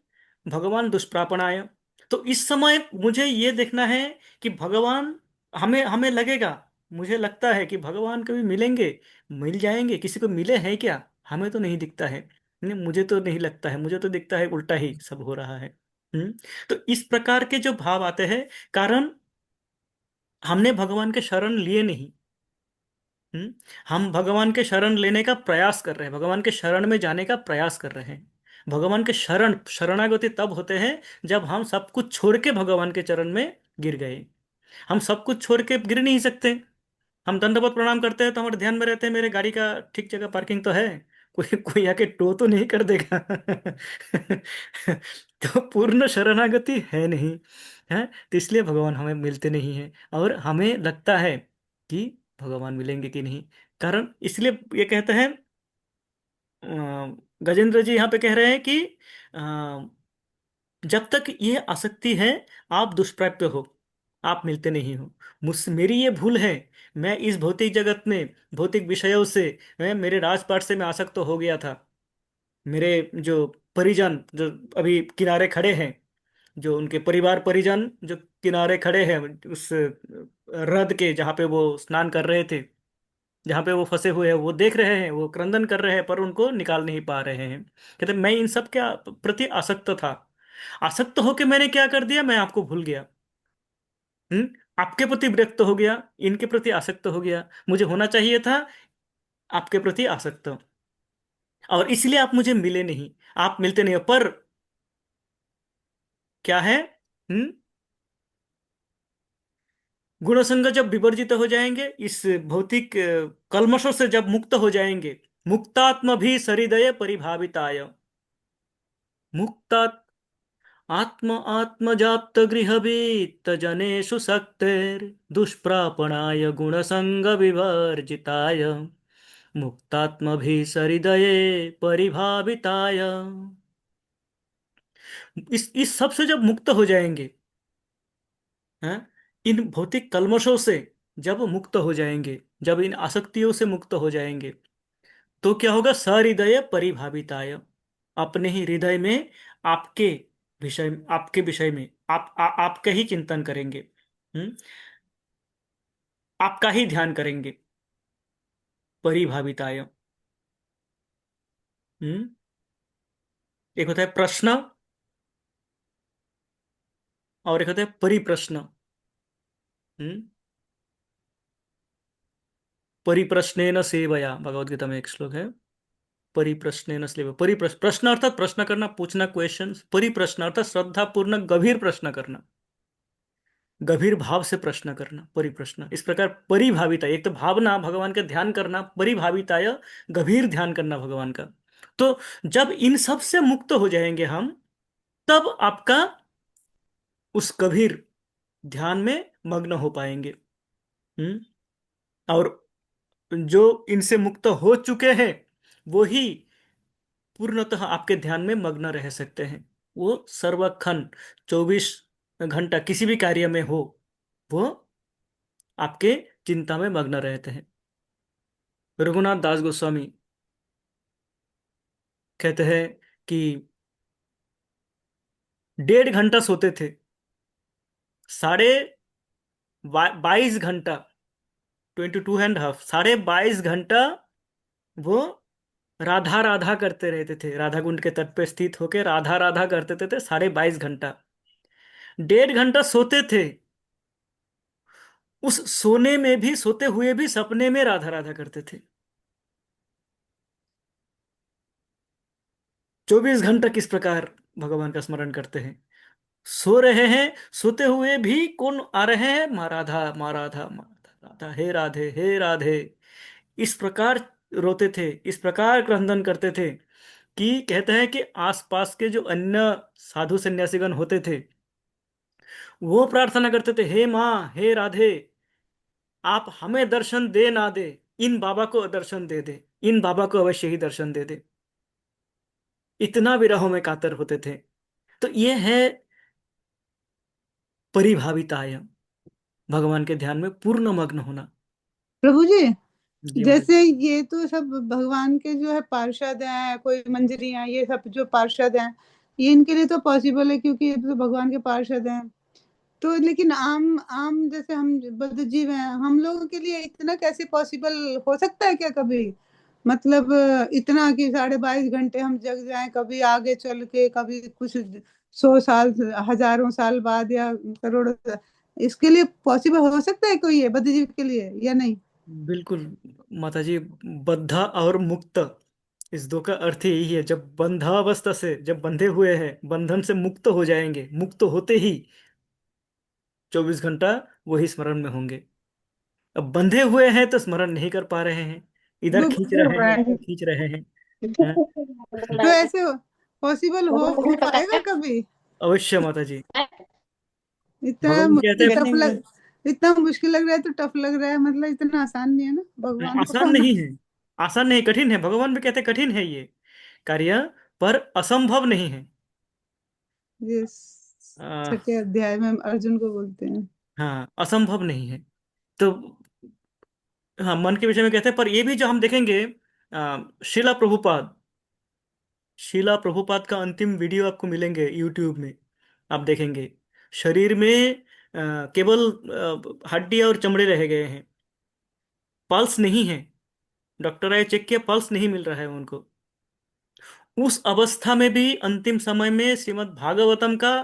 भगवान दुष्प्रापनाय। तो इस समय मुझे ये देखना है कि भगवान, हमें हमें लगेगा, मुझे लगता है कि भगवान कभी मिलेंगे, मिल जाएंगे, किसी को मिले हैं क्या? हमें तो नहीं दिखता है। नहीं, मुझे तो नहीं लगता है, मुझे तो दिखता है उल्टा ही सब हो रहा है। हम्म। तो इस प्रकार के जो भाव आते हैं, कारण हमने भगवान के शरण लिए नहीं। हम्म। हम भगवान के शरण लेने का प्रयास कर रहे हैं, भगवान के शरण में जाने का प्रयास कर रहे हैं। भगवान के शरणागति तब होते हैं जब हम सब कुछ छोड़ के भगवान के चरण में गिर गए। हम सब कुछ छोड़ के गिर नहीं सकते। हम दंडवत प्रणाम करते हैं तो हमारे ध्यान में रहते हैं, मेरे गाड़ी का ठीक जगह पार्किंग तो है, कोई कोई आके टो तो नहीं कर देगा। तो पूर्ण शरणागति है नहीं। है, तो इसलिए भगवान हमें मिलते नहीं हैं, और हमें लगता है कि भगवान मिलेंगे कि नहीं। कारण इसलिए ये कहते हैं, अ, गजेंद्र जी यहाँ पे कह रहे हैं कि जब तक ये आसक्ति है, आप दुष्प्राप्य हो। आप मिलते नहीं हो। मुझसे मेरी ये भूल है। मैं इस भौतिक जगत में भौतिक विषयों से, मेरे राजपाट से मैं आसक्त हो गया था। मेरे जो परिजन जो अभी किनारे खड़े हैं, जो उनके परिवार परिजन जो किनारे खड़े हैं उस ह्रद के जहाँ पे वो स्नान कर रहे थे, जहाँ पे वो फंसे हुए हैं, वो देख रहे हैं, वो क्रंदन कर रहे हैं, पर उनको निकाल नहीं पा रहे हैं। कहते मैं इन सब के प्रति आसक्त था। आसक्त होके मैंने क्या कर दिया, मैं आपको भूल गया। हम्म। आपके प्रति विरक्त हो गया, इनके प्रति आसक्त हो गया। मुझे होना चाहिए था आपके प्रति आसक्त, और इसलिए आप मुझे मिले नहीं, आप मिलते नहीं हो। पर क्या है, हम्म, गुणसंग जब विवर्जित हो जाएंगे, इस भौतिक कल्मशों से जब मुक्त हो जाएंगे, मुक्तात्म भी सरिदय परिभाविताय, मुक्ता आत्म आत्मजाप्त गृहवीत जनेषु शक्तेर दुष्प्रापणाय गुणसंग विवर्जिताय, मुक्तात्म भी सरिदये परिभाविताय। इस सब से जब मुक्त हो जाएंगे, हैं, इन भौतिक कल्मशों से जब मुक्त हो जाएंगे, जब इन आसक्तियों से मुक्त हो जाएंगे, तो क्या होगा, सहृदय परिभाविताय, अपने ही हृदय में आपके आपके विषय में आपका ही चिंतन करेंगे। हम्म। आपका ही ध्यान करेंगे। परिभाविताय। हम्म। एक होता है प्रश्न, और एक होता है परिप्रश्न। हम्म। परिप्रश्नेन सेवया, भगवत गीता में एक श्लोक है। परिप्रश्नेन सेवया, परिप्रश्न, प्रश्न अर्थात प्रश्न करना, पूछना, क्वेश्चन। परिप्रश्न अर्थात श्रद्धा पूर्णक गंभीर प्रश्न करना, गंभीर भाव से प्रश्न करना, परिप्रश्न। इस प्रकार परिभाविता, एक तो भावना भगवान का ध्यान करना, परिभाविताय गंभीर ध्यान करना भगवान का। तो जब इन सब से मुक्त हो जाएंगे हम, तब आपका उस गंभीर ध्यान में मग्न हो पाएंगे। हम्म। और जो इनसे मुक्त हो चुके हैं, वो ही पूर्णतः आपके ध्यान में मग्न रह सकते हैं। वो सर्वक्षण 24 घंटा किसी भी कार्य में हो, वो आपके चिंता में मग्न रहते हैं। रघुनाथ दास गोस्वामी कहते हैं कि 1.5 घंटा सोते थे, साढ़े 22 घंटा, 22.5, साढ़े 22 घंटा वो राधा राधा करते रहते थे, राधा कुंड के तट पे स्थित होकर राधा राधा करते थे, 22.5 घंटा। 1.5 घंटा सोते थे, उस सोने में भी, सोते हुए भी सपने में राधा राधा करते थे। 24 घंटा किस प्रकार भगवान का स्मरण करते हैं, सो रहे हैं, सोते हुए भी कौन आ रहे हैं, माँ राधा, माँ राधा, माँ राधा, राधा हे राधे, हे राधे। इस प्रकार रोते थे, इस प्रकार क्रंदन करते थे, कि कहते हैं कि आसपास के जो अन्य साधु सन्यासीगण होते थे, वो प्रार्थना करते थे, हे माँ, हे राधे, आप हमें दर्शन दे ना दे, इन बाबा को दर्शन दे दे, इन बाबा को अवश्य ही दर्शन दे दे। इतना विरह में कातर होते थे। तो ये है परिभाविताय, भगवान के ध्यान में पूर्ण मग्न होना। प्रभु जी, जी महाराज। जैसे ये तो सब भगवान के जो है पार्षद हैं, कोई मंजरी हैं, ये सब जो पार्षद हैं, ये इनके लिए तो पॉसिबल है क्योंकि ये तो भगवान के पार्षद हैं। तो लेकिन आम आम जैसे हम बद्ध जीव हैं, हम लोगों के लिए इतना कैसे पॉसिबल हो सकता है क्या कभी? मतलब इतना कि 22.5 घंटे हम जग जाएं, कभी आगे चल के, कभी कुछ 100 साल, हजारों साल बाद, या करोड़ों इसके लिए पॉसिबल हो सकता है कोई ये बद्ध जीव के लिए या नहीं? बिल्कुल माता जी, बद्धा और मुक्त, इस दो का अर्थ यही है। जब बंधावस्था से, जब बंधे हुए हैं, बंधन से मुक्त हो जाएंगे, मुक्त होते ही 24 घंटा वही स्मरण में होंगे। अब बंधे हुए हैं तो स्मरण नहीं कर पा रहे हैं, इधर डूब खींच डूब रहे रहा हैं, है। उधर खींच रहे हैं। हैं? तो ऐसे पॉसिबल हो पाएगा कभी? अवश्य माता जी। इतना भगवान कहते हैं, टफ लग इतना मुश्किल लग रहा है तो टफ लग रहा है, मतलब इतना आसान नहीं है ना भगवान को आसान पाना। नहीं है, आसान नहीं, कठिन है। भगवान भी कहते हैं कठिन है ये कार्य, पर असंभव नहीं है। ये आ, 6ठे अध्याय में अर्जुन को बोलते हैं। हाँ, असंभव नहीं है। तो हाँ, मन के विषय में कहते हैं, पर ये भी जो हम देखेंगे, शिला प्रभुपाद, शिला प्रभुपाद का अंतिम वीडियो आपको मिलेंगे यूट्यूब में, आप देखेंगे शरीर में केवल हड्डी और चमड़े रह गए हैं, पल्स नहीं है। डॉक्टर आए चेक किया, पल्स नहीं मिल रहा है उनको। उस अवस्था में भी अंतिम समय में श्रीमद् भागवतम का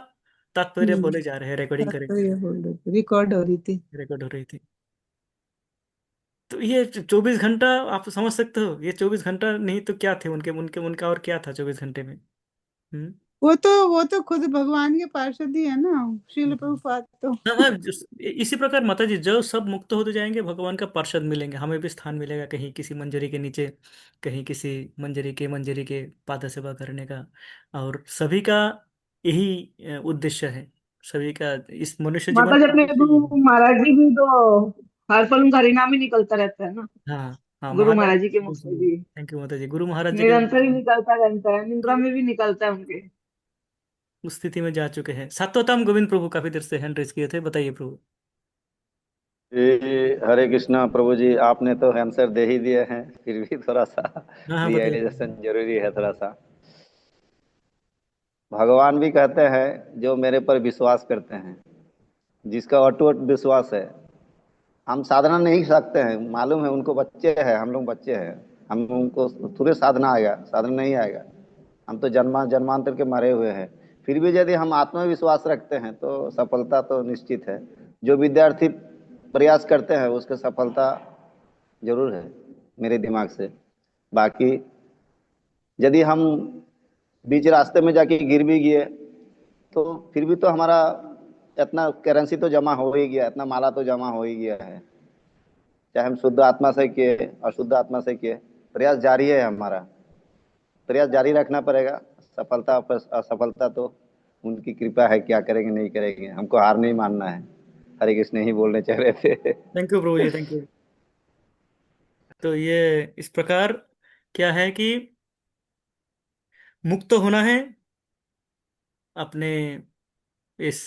तात्पर्य हम्म। बोले जा रहे हैं, रिकॉर्डिंग करे तो ये बोल रही थी, रिकॉर्ड हो रही थी। रिकॉर्ड हो रही थी। तो ये 24 घंटा, आप समझ सकते हो, ये 24 घंटा नहीं तो क्या थे उनके उनके उनका, और क्या था 24 घंटे में। हम्म। वो तो खुद भगवान के पार्षद ही है ना, श्रील हम्म। प्रभुपाद तो। हाँ हाँ, इसी प्रकार माता जी, जो सब मुक्त होते जाएंगे भगवान का पार्षद मिलेंगे, हमें भी स्थान मिलेगा कहीं किसी मंजरी के नीचे, कहीं किसी मंजरी के पाद सेवा करने का। और सभी का यही उद्देश्य है, सभी का इस मनुष्य जीवन माता जी का अपने उद्देश्य गुरु यही है। महाराज जी भी तो हर पल उनका हरिनाम ही निकलता रहता है ना। हाँ हाँ, गुरु महाराज। महाराज जी के मुख से भी थैंक यू माता जी, गुरु महाराज जी के निरंतर ही निकलता रहता है, निद्रा में भी निकलता है उनके। उस स्थिति में जा चुके हैं। सातवतम गोविंद प्रभु काफी देर से हैंड रेस किए थे, बताइए प्रभु। जी, हरे कृष्णा प्रभु जी। आपने तो आंसर दे ही दिए हैं, फिर भी थोड़ा सा हाँ हाँ, बताइए प्रभु। रियलाइजेशन जरूरी है थोड़ा सा। भगवान भी कहते हैं जो मेरे पर विश्वास करते हैं, जिसका अटूट विश्वास है। हम साधना नहीं सकते हैं, मालूम है उनको, बच्चे हैं, हम लोग बच्चे हैं। हम उनको थोड़े साधना आएगा, साधना नहीं आएगा। हम तो जन्मांतर के मरे हुए हैं। फिर भी यदि हम आत्मविश्वास रखते हैं तो सफलता तो निश्चित है। जो विद्यार्थी प्रयास करते हैं उसके सफलता जरूर है, मेरे दिमाग से। बाकी यदि हम बीच रास्ते में जाके गिर भी गए तो फिर भी तो हमारा इतना करेंसी तो जमा हो ही गया, इतना माला तो जमा हो ही गया है। चाहे हम शुद्ध आत्मा से किए, अशुद्ध आत्मा से किए, प्रयास जारी है हमारा। प्रयास जारी रखना पड़ेगा। सफलता पर असफलता तो उनकी कृपा है, क्या करेंगे नहीं करेंगे, हमको हार नहीं मानना है। हरे कृष्ण ही बोलने चाह रहे थे। Thank you Prabhu ji, thank you. तो ये इस प्रकार क्या है कि मुक्त होना है अपने इस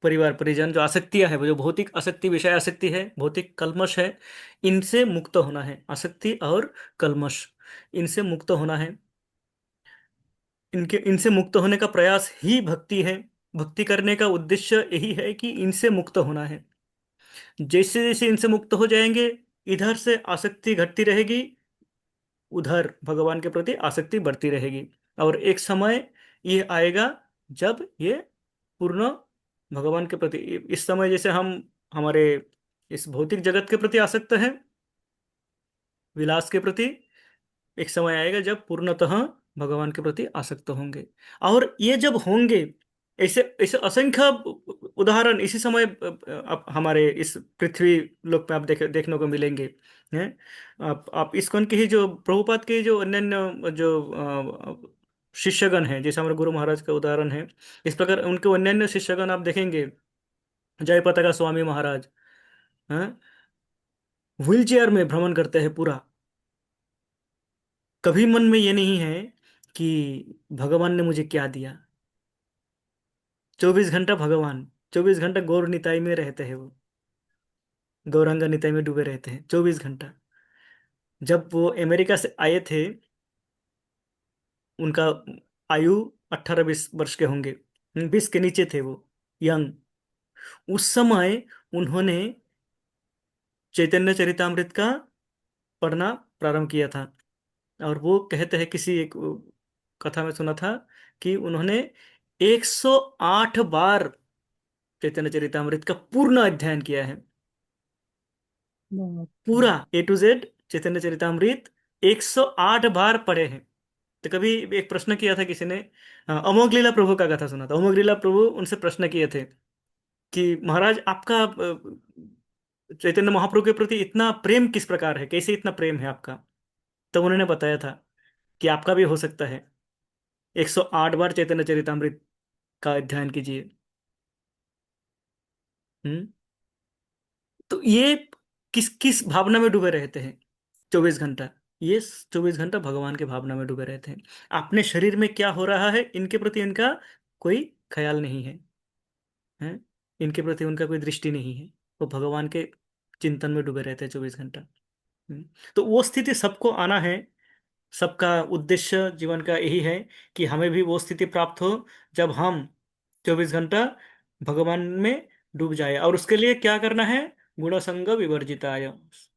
परिवार परिजन, जो आसक्तियां है, वो जो भौतिक आसक्ति, विषय आसक्ति है, भौतिक कल्मश है, इनसे मुक्त होना है। आसक्ति और कल्मश, इनसे मुक्त होना है। इनसे मुक्त होने का प्रयास ही भक्ति है। भक्ति करने का उद्देश्य यही है कि इनसे मुक्त होना है। जैसे जैसे इनसे मुक्त हो जाएंगे, इधर से आसक्ति घटती रहेगी, उधर भगवान के प्रति आसक्ति बढ़ती रहेगी। और एक समय ये आएगा जब ये पूर्ण भगवान के प्रति, इस समय जैसे हम हमारे इस भौतिक जगत के प्रति आसक्त हैं, विलास के प्रति, एक समय आएगा जब पूर्णतः भगवान के प्रति आसक्त होंगे। और ये जब होंगे, ऐसे ऐसे असंख्य उदाहरण इसी समय आप हमारे इस पृथ्वी लोक में आप देखने को मिलेंगे हैं। आप इस्कॉन के ही जो प्रभुपाद के जो अन्य जो शिष्यगण हैं, जैसे हमारे गुरु महाराज का उदाहरण है, इस प्रकार उनके अन्य शिष्यगण आप देखेंगे। जय पताका स्वामी महाराज हैं, व्हील चेयर में भ्रमण करते हैं पूरा। कभी मन में ये नहीं है कि भगवान ने मुझे क्या दिया। 24 घंटा भगवान, 24 घंटा गौर निताई में रहते हैं वो, गौरांगा निताई में डूबे रहते हैं 24 घंटा। जब वो अमेरिका से आए थे, उनका आयु 18-20 वर्ष के होंगे, 20 के नीचे थे वो, यंग। उस समय उन्होंने चैतन्य चरितामृत का पढ़ना प्रारंभ किया था। और वो कहते हैं, किसी एक कथा में सुना था कि उन्होंने 108 बार चैतन्य चरितामृत का पूर्ण अध्ययन किया है। बाप रे। पूरा A to Z चैतन्य चरितामृत 108 बार पढ़े हैं। तो कभी एक प्रश्न किया था किसी ने, अमोघ लीला प्रभु का कथा सुना था, अमोघ लीला प्रभु उनसे प्रश्न किए थे कि महाराज, आपका चैतन्य महाप्रभु के प्रति इतना प्रेम किस प्रकार है, कैसे इतना प्रेम है आपका। तो उन्होंने बताया था कि आपका भी हो सकता है, 108 बार चैतन्य चरितामृत का अध्ययन कीजिए। हम्म। तो ये किस किस भावना में डूबे रहते हैं 24 घंटा, ये 24 घंटा भगवान के भावना में डूबे रहते हैं। अपने शरीर में क्या हो रहा है इनके प्रति इनका कोई ख्याल नहीं है। हैं, इनके प्रति उनका कोई दृष्टि नहीं है। वो भगवान के चिंतन में डूबे रहते हैं 24 घंटा। तो वो स्थिति सबको आना है। सबका उद्देश्य जीवन का यही है कि हमें भी वो स्थिति प्राप्त हो जब हम 24 घंटा भगवान में डूब जाए। और उसके लिए क्या करना है? गुण संग विवर्जिताय।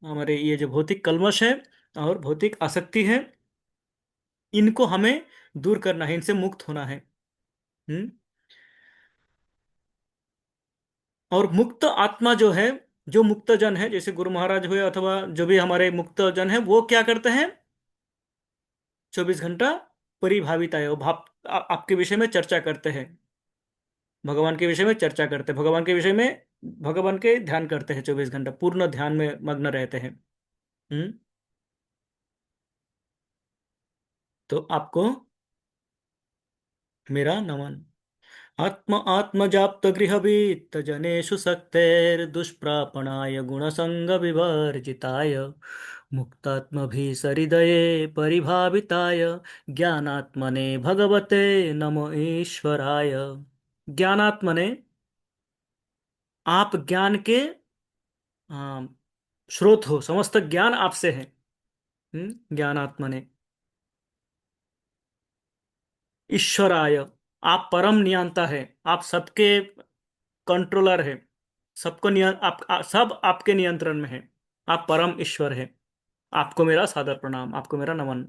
हमारे ये जो भौतिक कल्मश है और भौतिक आसक्ति है, इनको हमें दूर करना है, इनसे मुक्त होना है। हम्म। और मुक्त आत्मा जो है, जो मुक्त जन है, जैसे गुरु महाराज हुए अथवा जो भी हमारे मुक्त जन है, वो क्या करते हैं? 24 घंटा परिभावित आय, वो आपके विषय में चर्चा करते हैं, भगवान के विषय में चर्चा करते हैं, भगवान के विषय में, भगवान के ध्यान करते हैं, 24 घंटा पूर्ण ध्यान में मग्न रहते हैं। हम्म। तो आपको मेरा नमन। आत्म आत्मजाप्त गृहवीत जनेषु शक्तेर्दुष्प्रापणाय गुणसंग विवर्जिताय मुक्तात्मभिः सहृदये परिभाविताय ज्ञानात्मने भगवते नमो ईश्वराय। ज्ञानात्मने, आप ज्ञान के आ, स्रोत हो, समस्त ज्ञान आपसे है। ज्ञानात्मने ईश्वराय, आप परम नियंता है, आप सबके कंट्रोलर है, सबको सब आपके नियंत्रण में है, आप परम ईश्वर है। आपको मेरा सादर प्रणाम, आपको मेरा नमन।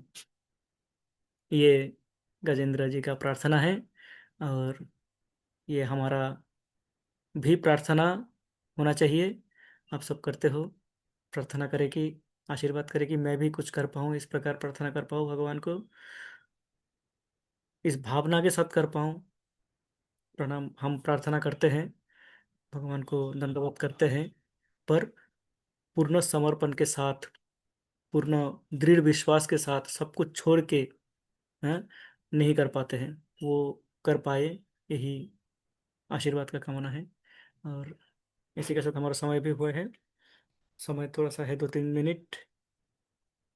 ये गजेंद्र जी का प्रार्थना है। और ये हमारा भी प्रार्थना होना चाहिए। आप सब करते हो, प्रार्थना करें कि, आशीर्वाद करें कि मैं भी कुछ कर पाऊँ, इस प्रकार प्रार्थना कर पाऊँ भगवान को, इस भावना के साथ कर पाऊँ। प्रणाम, हम प्रार्थना करते हैं, भगवान को दंडवत करते हैं, पर पूर्ण समर्पण के साथ, पूर्ण दृढ़ विश्वास के साथ, सब कुछ छोड़ के, हैं, नहीं कर पाते हैं। वो कर पाए, यही आशीर्वाद का कामना है। और इसी के साथ हमारा समय भी हुआ है। समय थोड़ा सा है, 2-3 मिनट।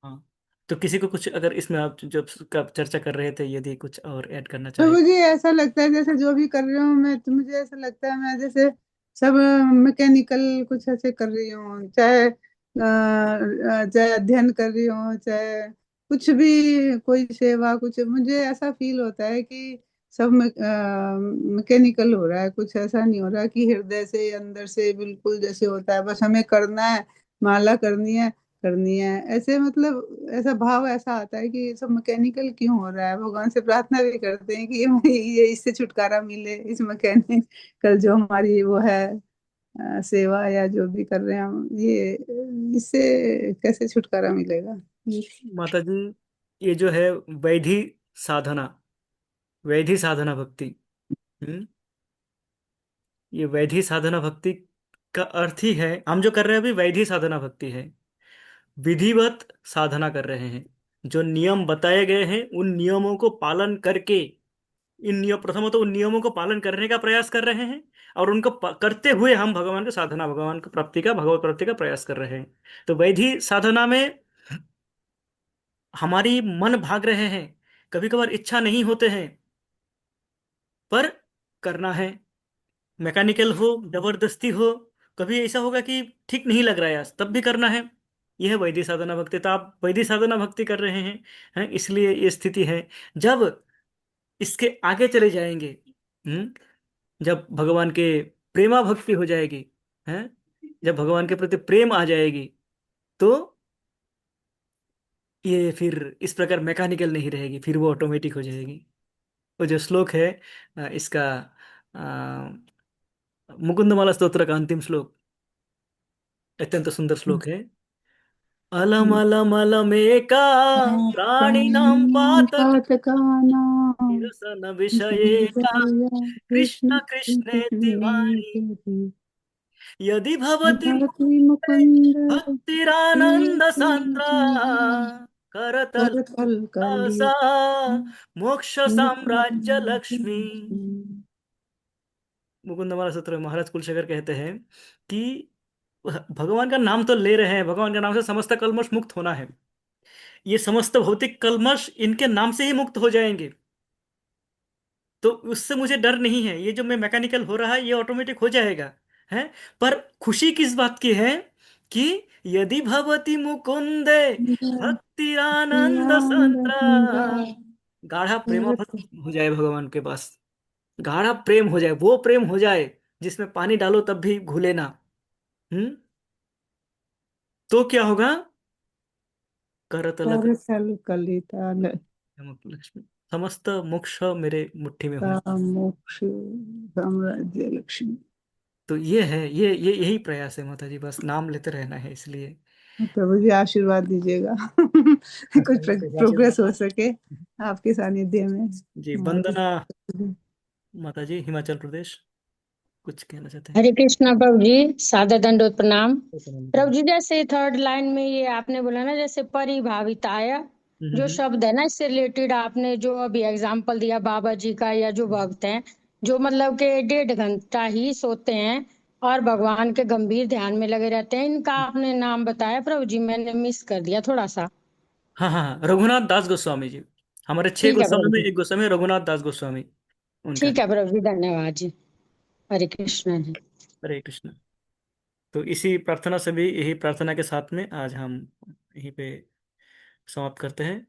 हाँ। तो किसी को कुछ, अगर इसमें आप जब का चर्चा कर रहे थे, यदि कुछ और ऐड करना तो चाहे। मुझे ऐसा लगता है जैसे जो भी कर रही हूँ मैं, तो मुझे ऐसा लगता है मैं जैसे सब मैकेनिकल कुछ ऐसे कर रही हूँ, चाहे चाहे अध्ययन कर रही हूँ, चाहे कुछ भी, कोई सेवा, कुछ मुझे ऐसा फील होता है कि सब मैकेनिकल हो रहा है, कुछ ऐसा नहीं हो रहा कि हृदय से अंदर से बिल्कुल जैसे होता है बस हमें करना है, माला करनी है ऐसे, मतलब ऐसा भाव ऐसा आता है कि सब मैकेनिकल क्यों हो रहा है। भगवान से प्रार्थना भी करते हैं कि ये इससे छुटकारा मिले, इस मैकेनिकल जो हमारी वो है सेवा या जो भी कर रहे हैं हम, ये इससे कैसे छुटकारा मिलेगा। माता जी, ये जो है वैधि साधना, वैधि साधना भक्ति, हम्म, ये वैधि साधना भक्ति का अर्थ ही है, हम जो कर रहे हैं अभी वैधि साधना भक्ति है। विधिवत साधना कर रहे हैं, जो नियम बताए गए हैं उन नियमों को पालन करके, इन नियम, प्रथमतः उन नियमों को पालन करने का प्रयास कर रहे हैं, और उनको करते हुए हम भगवान की साधना, भगवान की प्राप्ति का, भगवत प्राप्ति का प्रयास कर रहे हैं। तो वैधि साधना में हमारी मन भाग रहे हैं, कभी कभार इच्छा नहीं होते हैं, पर करना है। मैकेनिकल हो, जबरदस्ती हो, कभी ऐसा होगा कि ठीक नहीं लग रहा है आज, तब भी करना है। यह है वैदिक साधना भक्ति। तो आप वैदिक साधना भक्ति कर रहे हैं, इसलिए ये स्थिति है। जब इसके आगे चले जाएंगे, जब भगवान के प्रेमा भक्ति हो जाएगी, हैं, जब भगवान के प्रति प्रेम आ जाएगी, तो ये फिर इस प्रकार मैकेनिकल नहीं रहेगी, फिर वो ऑटोमेटिक हो जाएगी। वो जो श्लोक है, इसका मुकुंदमाला स्तोत्र का अंतिम श्लोक, अत्यंत सुंदर श्लोक है। अलम अलम अलमेका प्राणिनां प्राणिनां पातक पातकानां निरसन विषयेका कृष्ण कृष्ण कृष्ण कृष्णेति वाणी यदि भवति भवति मुकुन्दे मुकुन्द भक्तिरानंद सांद्रा करतल करतल कली सा मोक्ष साम्राज्य लक्ष्मी। मुकुंदमाला सूत्र में महाराज कुलशेखर कहते हैं कि भगवान का नाम तो ले रहे हैं, भगवान के नाम से समस्त कल्मश मुक्त होना है, ये समस्त भौतिक कल्मश इनके नाम से ही मुक्त हो जाएंगे। तो उससे मुझे डर नहीं है, ये जो मैं मैकेनिकल हो रहा है ये ऑटोमेटिक हो जाएगा, है। पर खुशी किस बात की है कि यदि भवती मुकुंदे भक्तिरानंद संद्रा, गाढ़ा प्रेमाभक्ति हो जाए भगवान के पास, गाढ़ा प्रेम हो जाए, वो प्रेम हो जाए जिसमें पानी डालो तब भी घुले ना। हम्म। तो क्या होगा? करतल करसल कलिताल लक्ष्मी, समस्त मोक्ष मेरे मुट्ठी में हो। का मोक्ष साम्राज्य लक्ष्मी। तो ये है, ये यही प्रयास है माता जी, बस नाम लेते रहना है इसलिए। प्रभु जी आशीर्वाद दीजिएगा कुछ प्रोग्रेस हो सके आपके सानिध्य में। जी, वंदना माता जी, हिमाचल प्रदेश, कुछ कहना चाहते हैं? हरे कृष्णा प्रभु जी, सादर दंडोत प्रणाम। हम्म। प्रभु जी, जैसे थर्ड लाइन में ये आपने बोला ना, जैसे परिभाविताय, जो हम्म। शब्द है ना, इससे रिलेटेड आपने जो अभी एग्जाम्पल दिया बाबा जी का, या जो भक्त हैं जो मतलब के 1.5 घंटा ही सोते हैं और भगवान के गंभीर ध्यान में लगे रहते हैं, इनका आपने नाम बताया प्रभु जी, मैंने मिस कर दिया थोड़ा सा। हाँ हाँ हाँ, रघुनाथ दास गोस्वामी जी, हमारे 6 ठीक है गोस्वामी प्रभु में जी। एक गोस्वामी रघुनाथ दास गोस्वामी, उनका ठीक नाम। है प्रभु जी, धन्यवाद जी। हरे कृष्णा जी। हरे कृष्ण। तो इसी प्रार्थना से भी, यही प्रार्थना के साथ में आज हम यहीं पे समाप्त करते हैं।